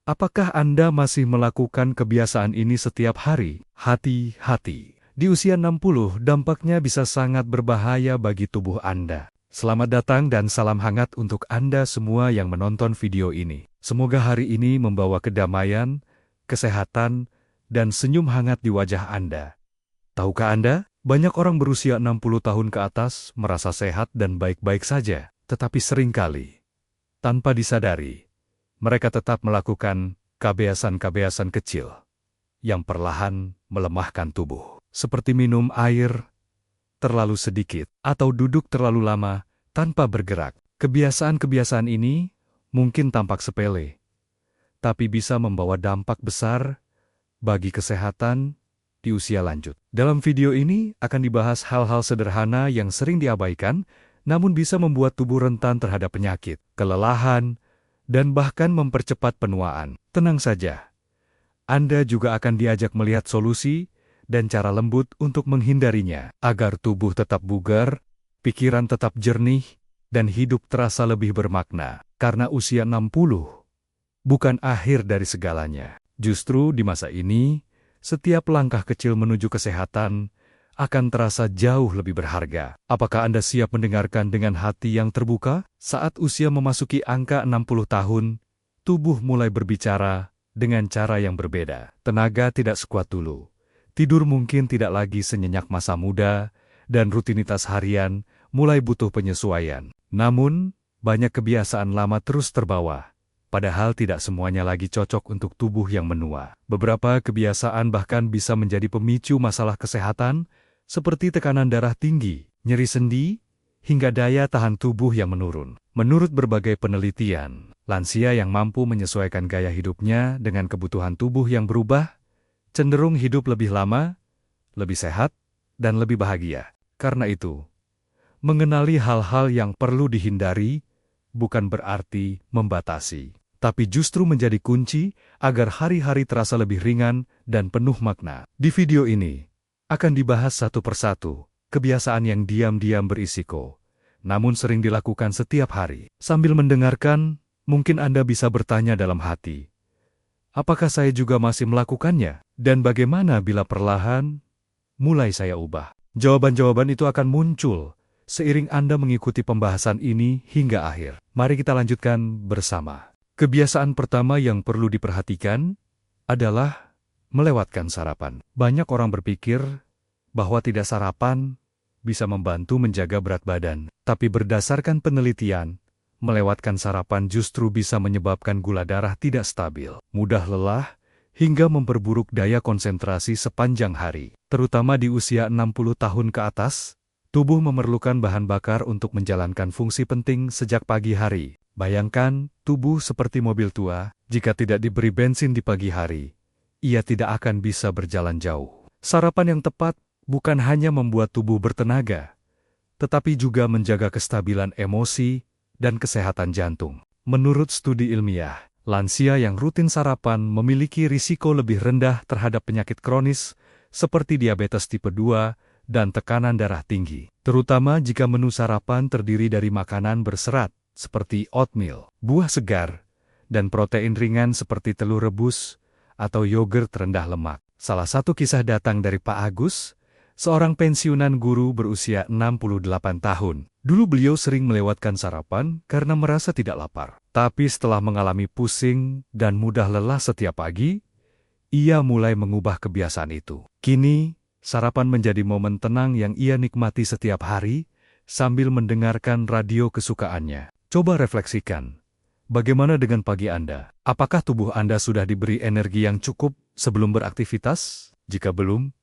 Apakah Anda masih melakukan kebiasaan ini setiap hari? Hati-hati. Di usia 60, dampaknya bisa sangat berbahaya bagi tubuh Anda. Selamat datang dan salam hangat untuk Anda semua yang menonton video ini. Semoga hari ini membawa kedamaian, kesehatan, dan senyum hangat di wajah Anda. Tahukah Anda, banyak orang berusia 60 tahun ke atas merasa sehat dan baik-baik saja, tetapi seringkali, tanpa disadari, mereka tetap melakukan kebiasaan-kebiasaan kecil yang perlahan melemahkan tubuh, seperti minum air terlalu sedikit atau duduk terlalu lama tanpa bergerak. Kebiasaan-kebiasaan ini mungkin tampak sepele, tapi bisa membawa dampak besar bagi kesehatan di usia lanjut. Dalam video ini akan dibahas hal-hal sederhana yang sering diabaikan, namun bisa membuat tubuh rentan terhadap penyakit, kelelahan, dan bahkan mempercepat penuaan. Tenang saja, Anda juga akan diajak melihat solusi dan cara lembut untuk menghindarinya, agar tubuh tetap bugar, pikiran tetap jernih, dan hidup terasa lebih bermakna. Karena usia 60 bukan akhir dari segalanya. Justru di masa ini, setiap langkah kecil menuju kesehatan akan terasa jauh lebih berharga. Apakah Anda siap mendengarkan dengan hati yang terbuka? Saat usia memasuki angka 60 tahun, tubuh mulai berbicara dengan cara yang berbeda. Tenaga tidak sekuat dulu. Tidur mungkin tidak lagi senyenyak masa muda, dan rutinitas harian mulai butuh penyesuaian. Namun, banyak kebiasaan lama terus terbawa, padahal tidak semuanya lagi cocok untuk tubuh yang menua. Beberapa kebiasaan bahkan bisa menjadi pemicu masalah kesehatan, seperti tekanan darah tinggi, nyeri sendi, hingga daya tahan tubuh yang menurun. Menurut berbagai penelitian, lansia yang mampu menyesuaikan gaya hidupnya dengan kebutuhan tubuh yang berubah, cenderung hidup lebih lama, lebih sehat, dan lebih bahagia. Karena itu, mengenali hal-hal yang perlu dihindari bukan berarti membatasi, tapi justru menjadi kunci agar hari-hari terasa lebih ringan dan penuh makna. Di video ini, akan dibahas satu persatu, kebiasaan yang diam-diam berisiko, namun sering dilakukan setiap hari. Sambil mendengarkan, mungkin Anda bisa bertanya dalam hati, apakah saya juga masih melakukannya? Dan bagaimana bila perlahan mulai saya ubah? Jawaban-jawaban itu akan muncul seiring Anda mengikuti pembahasan ini hingga akhir. Mari kita lanjutkan bersama. Kebiasaan pertama yang perlu diperhatikan adalah melewatkan sarapan. Banyak orang berpikir bahwa tidak sarapan bisa membantu menjaga berat badan. Tapi berdasarkan penelitian, melewatkan sarapan justru bisa menyebabkan gula darah tidak stabil, mudah lelah, hingga memperburuk daya konsentrasi sepanjang hari. Terutama di usia 60 tahun ke atas, tubuh memerlukan bahan bakar untuk menjalankan fungsi penting sejak pagi hari. Bayangkan, tubuh seperti mobil tua, jika tidak diberi bensin di pagi hari, ia tidak akan bisa berjalan jauh. Sarapan yang tepat bukan hanya membuat tubuh bertenaga, tetapi juga menjaga kestabilan emosi dan kesehatan jantung. Menurut studi ilmiah, lansia yang rutin sarapan memiliki risiko lebih rendah terhadap penyakit kronis seperti diabetes tipe 2 dan tekanan darah tinggi, terutama jika menu sarapan terdiri dari makanan berserat seperti oatmeal, buah segar, dan protein ringan seperti telur rebus atau yogurt rendah lemak. Salah satu kisah datang dari Pak Agus, seorang pensiunan guru berusia 68 tahun. Dulu beliau sering melewatkan sarapan karena merasa tidak lapar. Tapi setelah mengalami pusing dan mudah lelah setiap pagi, ia mulai mengubah kebiasaan itu. Kini, sarapan menjadi momen tenang yang ia nikmati setiap hari sambil mendengarkan radio kesukaannya. Coba refleksikan, bagaimana dengan pagi Anda? Apakah tubuh Anda sudah diberi energi yang cukup sebelum beraktivitas? Jika belum,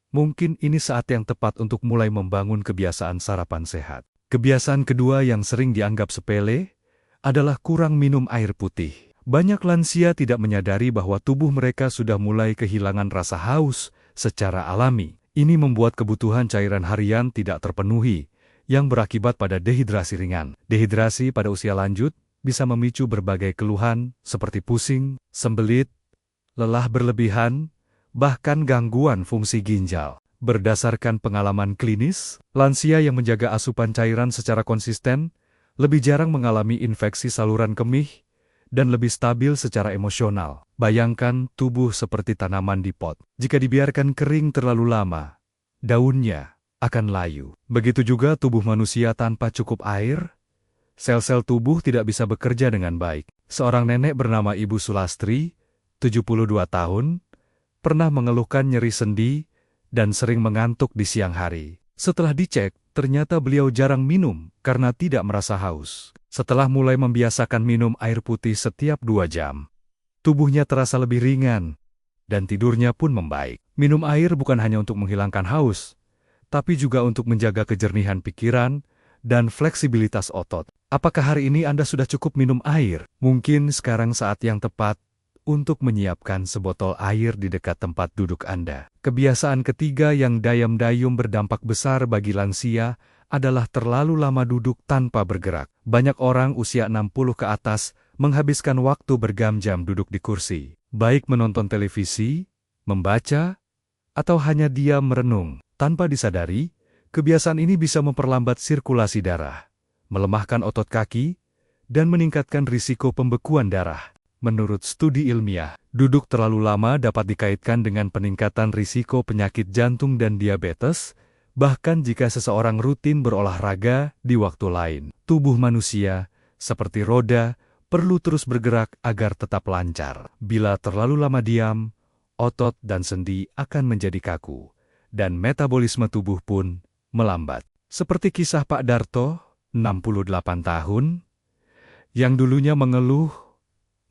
mungkin ini saat yang tepat untuk mulai membangun kebiasaan sarapan sehat. Kebiasaan kedua yang sering dianggap sepele adalah kurang minum air putih. Banyak lansia tidak menyadari bahwa tubuh mereka sudah mulai kehilangan rasa haus secara alami. Ini membuat kebutuhan cairan harian tidak terpenuhi, yang berakibat pada dehidrasi ringan. Dehidrasi pada usia lanjut bisa memicu berbagai keluhan seperti pusing, sembelit, lelah berlebihan, bahkan gangguan fungsi ginjal. Berdasarkan pengalaman klinis, lansia yang menjaga asupan cairan secara konsisten lebih jarang mengalami infeksi saluran kemih dan lebih stabil secara emosional. Bayangkan tubuh seperti tanaman di pot. Jika dibiarkan kering terlalu lama, daunnya akan layu. Begitu juga tubuh manusia tanpa cukup air, sel-sel tubuh tidak bisa bekerja dengan baik. Seorang nenek bernama Ibu Sulastri, 72 tahun, pernah mengeluhkan nyeri sendi dan sering mengantuk di siang hari. Setelah dicek, ternyata beliau jarang minum karena tidak merasa haus. Setelah mulai membiasakan minum air putih setiap 2 jam, tubuhnya terasa lebih ringan dan tidurnya pun membaik. Minum air bukan hanya untuk menghilangkan haus, tapi juga untuk menjaga kejernihan pikiran dan fleksibilitas otot. Apakah hari ini Anda sudah cukup minum air? Mungkin sekarang saat yang tepat untuk menyiapkan sebotol air di dekat tempat duduk Anda. Kebiasaan ketiga yang dayam-dayum berdampak besar bagi lansia adalah terlalu lama duduk tanpa bergerak. Banyak orang usia 60 ke atas menghabiskan waktu berjam-jam duduk di kursi, baik menonton televisi, membaca, atau hanya diam merenung. Tanpa disadari, kebiasaan ini bisa memperlambat sirkulasi darah, melemahkan otot kaki, dan meningkatkan risiko pembekuan darah. Menurut studi ilmiah, duduk terlalu lama dapat dikaitkan dengan peningkatan risiko penyakit jantung dan diabetes, bahkan jika seseorang rutin berolahraga di waktu lain. Tubuh manusia, seperti roda, perlu terus bergerak agar tetap lancar. Bila terlalu lama diam, otot dan sendi akan menjadi kaku, dan metabolisme tubuh pun melambat. Seperti kisah Pak Darto, 68 tahun, yang dulunya mengeluh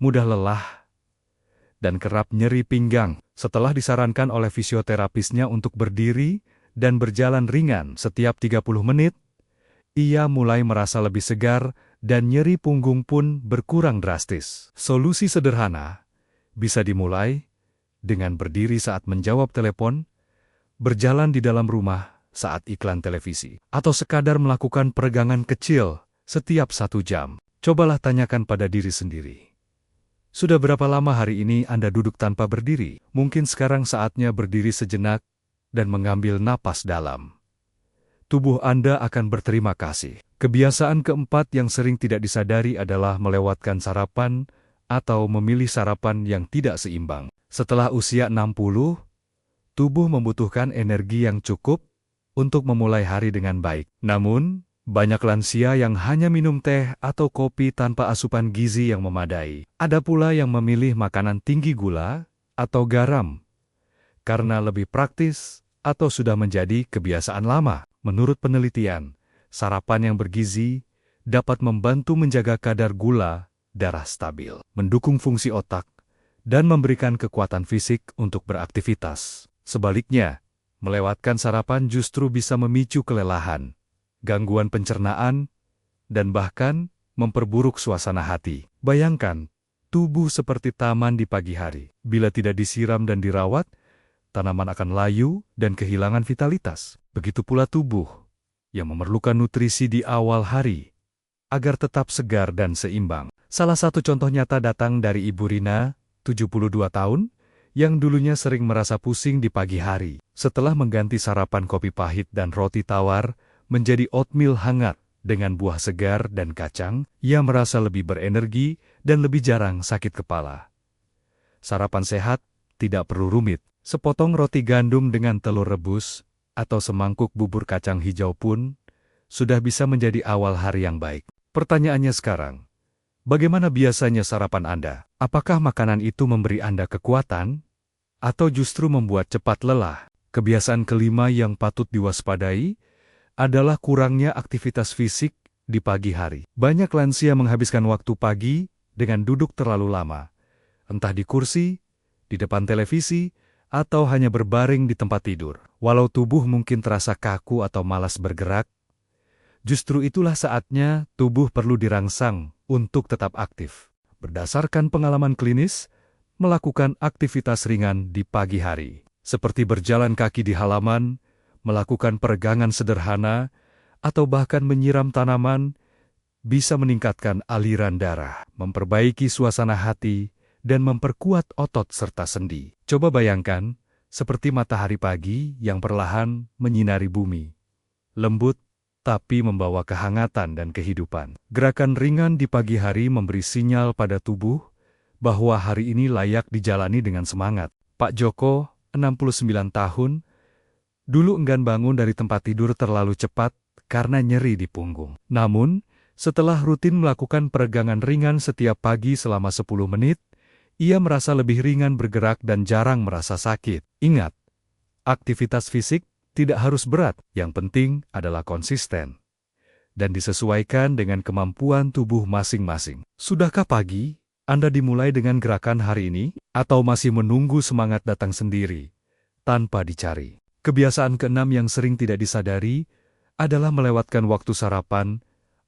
mudah lelah dan kerap nyeri pinggang. Setelah disarankan oleh fisioterapisnya untuk berdiri dan berjalan ringan setiap 30 menit, ia mulai merasa lebih segar dan nyeri punggung pun berkurang drastis. Solusi sederhana bisa dimulai dengan berdiri saat menjawab telepon, berjalan di dalam rumah saat iklan televisi, atau sekadar melakukan peregangan kecil setiap 1 jam. Cobalah tanyakan pada diri sendiri. Sudah berapa lama hari ini Anda duduk tanpa berdiri? Mungkin sekarang saatnya berdiri sejenak dan mengambil napas dalam. Tubuh Anda akan berterima kasih. Kebiasaan keempat yang sering tidak disadari adalah melewatkan sarapan atau memilih sarapan yang tidak seimbang. Setelah usia 60, tubuh membutuhkan energi yang cukup untuk memulai hari dengan baik. Namun, banyak lansia yang hanya minum teh atau kopi tanpa asupan gizi yang memadai. Ada pula yang memilih makanan tinggi gula atau garam karena lebih praktis atau sudah menjadi kebiasaan lama. Menurut penelitian, sarapan yang bergizi dapat membantu menjaga kadar gula darah stabil, mendukung fungsi otak, dan memberikan kekuatan fisik untuk beraktivitas. Sebaliknya, melewatkan sarapan justru bisa memicu kelelahan, gangguan pencernaan, dan bahkan memperburuk suasana hati. Bayangkan, tubuh seperti taman di pagi hari. Bila tidak disiram dan dirawat, tanaman akan layu dan kehilangan vitalitas. Begitu pula tubuh yang memerlukan nutrisi di awal hari agar tetap segar dan seimbang. Salah satu contoh nyata datang dari Ibu Rina, 72 tahun, yang dulunya sering merasa pusing di pagi hari. Setelah mengganti sarapan kopi pahit dan roti tawar menjadi oatmeal hangat dengan buah segar dan kacang, ia merasa lebih berenergi dan lebih jarang sakit kepala. Sarapan sehat tidak perlu rumit. Sepotong roti gandum dengan telur rebus atau semangkuk bubur kacang hijau pun sudah bisa menjadi awal hari yang baik. Pertanyaannya sekarang, bagaimana biasanya sarapan Anda? Apakah makanan itu memberi Anda kekuatan atau justru membuat cepat lelah? Kebiasaan kelima yang patut diwaspadai adalah kurangnya aktivitas fisik di pagi hari. Banyak lansia menghabiskan waktu pagi dengan duduk terlalu lama, entah di kursi, di depan televisi, atau hanya berbaring di tempat tidur. Walau tubuh mungkin terasa kaku atau malas bergerak, justru itulah saatnya tubuh perlu dirangsang untuk tetap aktif. Berdasarkan pengalaman klinis, melakukan aktivitas ringan di pagi hari, seperti berjalan kaki di halaman, melakukan peregangan sederhana, atau bahkan menyiram tanaman, bisa meningkatkan aliran darah, memperbaiki suasana hati, dan memperkuat otot serta sendi. Coba bayangkan, seperti matahari pagi yang perlahan menyinari bumi. Lembut, tapi membawa kehangatan dan kehidupan. Gerakan ringan di pagi hari memberi sinyal pada tubuh bahwa hari ini layak dijalani dengan semangat. Pak Joko, 69 tahun, dulu enggan bangun dari tempat tidur terlalu cepat karena nyeri di punggung. Namun, setelah rutin melakukan peregangan ringan setiap pagi selama 10 menit, ia merasa lebih ringan bergerak dan jarang merasa sakit. Ingat, aktivitas fisik tidak harus berat, yang penting adalah konsisten dan disesuaikan dengan kemampuan tubuh masing-masing. Sudahkah pagi Anda dimulai dengan gerakan hari ini, atau masih menunggu semangat datang sendiri tanpa dicari? Kebiasaan keenam yang sering tidak disadari adalah melewatkan waktu sarapan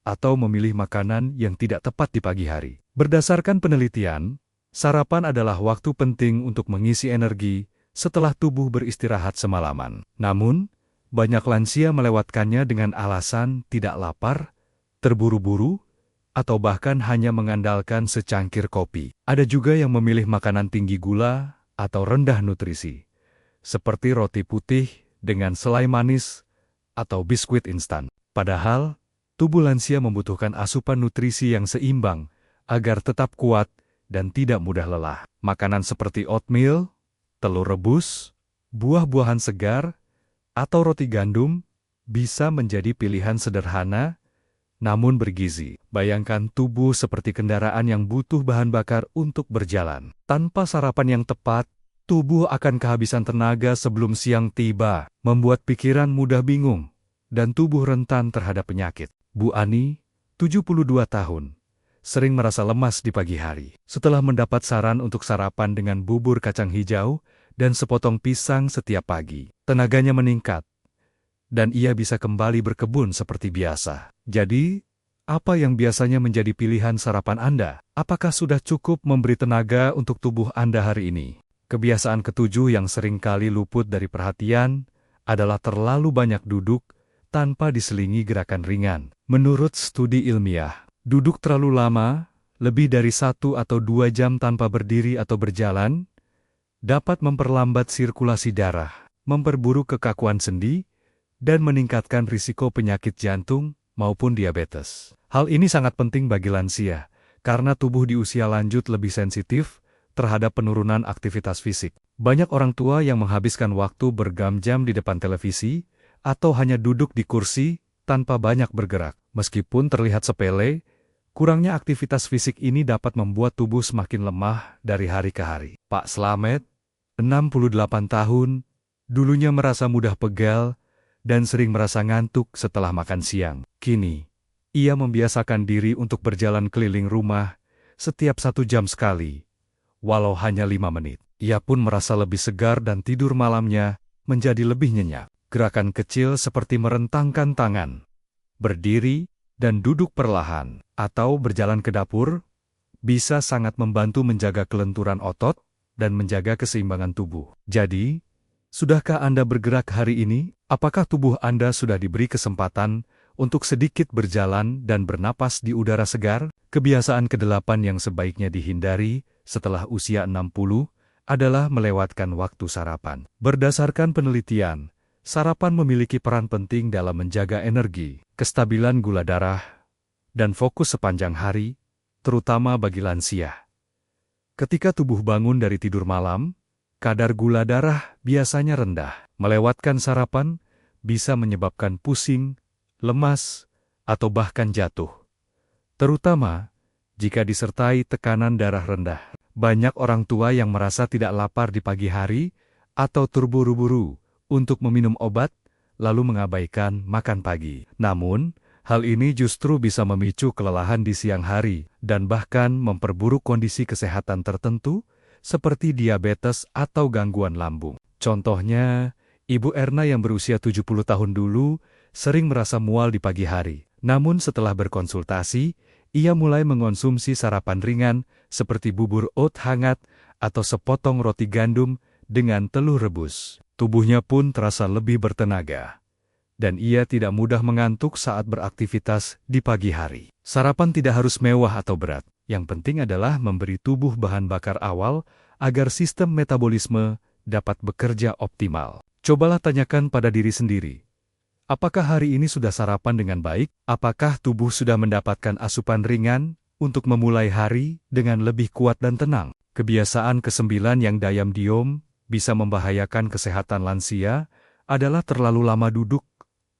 atau memilih makanan yang tidak tepat di pagi hari. Berdasarkan penelitian, sarapan adalah waktu penting untuk mengisi energi setelah tubuh beristirahat semalaman. Namun, banyak lansia melewatkannya dengan alasan tidak lapar, terburu-buru, atau bahkan hanya mengandalkan secangkir kopi. Ada juga yang memilih makanan tinggi gula atau rendah nutrisi, seperti roti putih dengan selai manis atau biskuit instan. Padahal, tubuh lansia membutuhkan asupan nutrisi yang seimbang agar tetap kuat dan tidak mudah lelah. Makanan seperti oatmeal, telur rebus, buah-buahan segar, atau roti gandum bisa menjadi pilihan sederhana namun bergizi. Bayangkan tubuh seperti kendaraan yang butuh bahan bakar untuk berjalan. Tanpa sarapan yang tepat, tubuh akan kehabisan tenaga sebelum siang tiba, membuat pikiran mudah bingung, dan tubuh rentan terhadap penyakit. Bu Ani, 72 tahun, sering merasa lemas di pagi hari. Setelah mendapat saran untuk sarapan dengan bubur kacang hijau dan sepotong pisang setiap pagi, tenaganya meningkat, dan ia bisa kembali berkebun seperti biasa. Jadi, apa yang biasanya menjadi pilihan sarapan Anda? Apakah sudah cukup memberi tenaga untuk tubuh Anda hari ini? Kebiasaan ketujuh yang sering kali luput dari perhatian adalah terlalu banyak duduk tanpa diselingi gerakan ringan. Menurut studi ilmiah, duduk terlalu lama, lebih dari 1 atau 2 jam tanpa berdiri atau berjalan, dapat memperlambat sirkulasi darah, memperburuk kekakuan sendi, dan meningkatkan risiko penyakit jantung maupun diabetes. Hal ini sangat penting bagi lansia, karena tubuh di usia lanjut lebih sensitif terhadap penurunan aktivitas fisik. Banyak orang tua yang menghabiskan waktu berjam-jam di depan televisi, atau hanya duduk di kursi tanpa banyak bergerak. Meskipun terlihat sepele, kurangnya aktivitas fisik ini dapat membuat tubuh semakin lemah dari hari ke hari. Pak Slamet, 68 tahun, dulunya merasa mudah pegal dan sering merasa ngantuk setelah makan siang. Kini, ia membiasakan diri untuk berjalan keliling rumah setiap 1 jam sekali, walau hanya 5 menit. Ia pun merasa lebih segar dan tidur malamnya menjadi lebih nyenyak. Gerakan kecil seperti merentangkan tangan, berdiri, dan duduk perlahan, atau berjalan ke dapur, bisa sangat membantu menjaga kelenturan otot dan menjaga keseimbangan tubuh. Jadi, sudahkah Anda bergerak hari ini? Apakah tubuh Anda sudah diberi kesempatan untuk sedikit berjalan dan bernapas di udara segar? Kebiasaan ke-8 yang sebaiknya dihindari setelah usia 60 adalah melewatkan waktu sarapan. Berdasarkan penelitian, sarapan memiliki peran penting dalam menjaga energi, kestabilan gula darah, dan fokus sepanjang hari, terutama bagi lansia. Ketika tubuh bangun dari tidur malam, kadar gula darah biasanya rendah. Melewatkan sarapan bisa menyebabkan pusing, lemas, atau bahkan jatuh. Terutama jika disertai tekanan darah rendah. Banyak orang tua yang merasa tidak lapar di pagi hari atau terburu-buru untuk meminum obat, lalu mengabaikan makan pagi. Namun, hal ini justru bisa memicu kelelahan di siang hari dan bahkan memperburuk kondisi kesehatan tertentu seperti diabetes atau gangguan lambung. Contohnya, Ibu Erna yang berusia 70 tahun dulu sering merasa mual di pagi hari. Namun setelah berkonsultasi, ia mulai mengonsumsi sarapan ringan seperti bubur oat hangat atau sepotong roti gandum dengan telur rebus. Tubuhnya pun terasa lebih bertenaga, dan ia tidak mudah mengantuk saat beraktivitas di pagi hari. Sarapan tidak harus mewah atau berat. Yang penting adalah memberi tubuh bahan bakar awal agar sistem metabolisme dapat bekerja optimal. Cobalah tanyakan pada diri sendiri, Apakah hari ini sudah sarapan dengan baik? Apakah tubuh sudah mendapatkan asupan ringan untuk memulai hari dengan lebih kuat dan tenang? Kebiasaan ke-9 yang diam-diam bisa membahayakan kesehatan lansia adalah terlalu lama duduk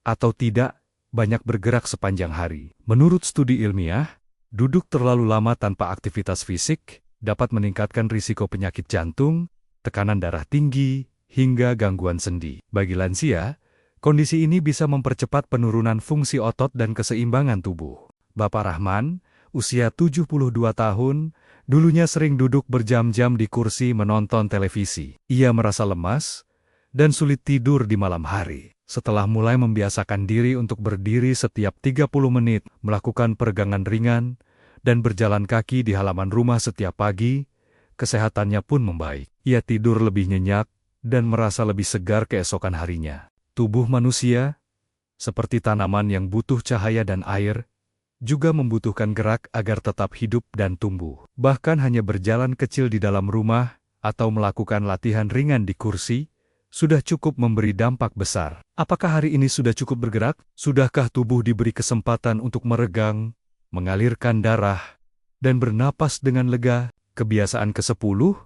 atau tidak banyak bergerak sepanjang hari. Menurut studi ilmiah, duduk terlalu lama tanpa aktivitas fisik dapat meningkatkan risiko penyakit jantung, tekanan darah tinggi, hingga gangguan sendi. Bagi lansia, kondisi ini bisa mempercepat penurunan fungsi otot dan keseimbangan tubuh. Bapak Rahman, usia 72 tahun, dulunya sering duduk berjam-jam di kursi menonton televisi. Ia merasa lemas dan sulit tidur di malam hari. Setelah mulai membiasakan diri untuk berdiri setiap 30 menit, melakukan peregangan ringan, dan berjalan kaki di halaman rumah setiap pagi, kesehatannya pun membaik. Ia tidur lebih nyenyak dan merasa lebih segar keesokan harinya. Tubuh manusia, seperti tanaman yang butuh cahaya dan air, juga membutuhkan gerak agar tetap hidup dan tumbuh. Bahkan hanya berjalan kecil di dalam rumah atau melakukan latihan ringan di kursi, sudah cukup memberi dampak besar. Apakah hari ini sudah cukup bergerak? Sudahkah tubuh diberi kesempatan untuk meregang, mengalirkan darah, dan bernapas dengan lega? Kebiasaan ke-10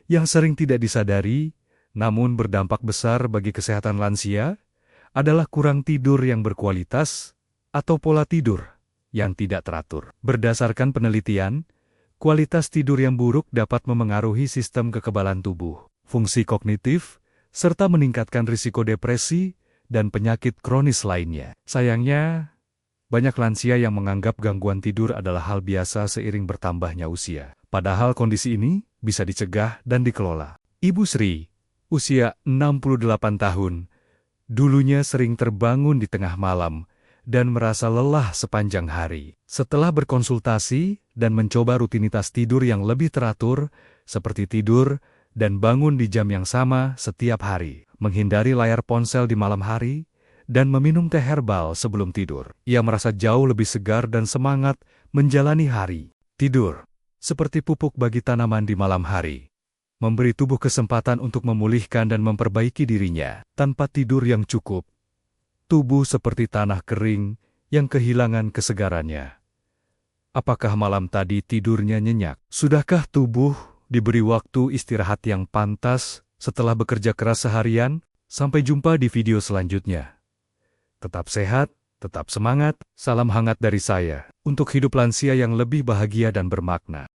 yang sering tidak disadari, namun berdampak besar bagi kesehatan lansia, adalah kurang tidur yang berkualitas atau pola tidur yang tidak teratur. Berdasarkan penelitian, kualitas tidur yang buruk dapat memengaruhi sistem kekebalan tubuh, fungsi kognitif, serta meningkatkan risiko depresi dan penyakit kronis lainnya. Sayangnya, banyak lansia yang menganggap gangguan tidur adalah hal biasa seiring bertambahnya usia. Padahal kondisi ini bisa dicegah dan dikelola. Ibu Sri, usia 68 tahun, dulunya sering terbangun di tengah malam dan merasa lelah sepanjang hari. Setelah berkonsultasi dan mencoba rutinitas tidur yang lebih teratur, seperti tidur dan bangun di jam yang sama setiap hari, menghindari layar ponsel di malam hari, dan meminum teh herbal sebelum tidur, ia merasa jauh lebih segar dan semangat menjalani hari. Tidur, seperti pupuk bagi tanaman di malam hari, memberi tubuh kesempatan untuk memulihkan dan memperbaiki dirinya. Tanpa tidur yang cukup, tubuh seperti tanah kering yang kehilangan kesegarannya. Apakah malam tadi tidurnya nyenyak? Sudahkah tubuh diberi waktu istirahat yang pantas setelah bekerja keras seharian? Sampai jumpa di video selanjutnya. Tetap sehat, tetap semangat, salam hangat dari saya, untuk hidup lansia yang lebih bahagia dan bermakna.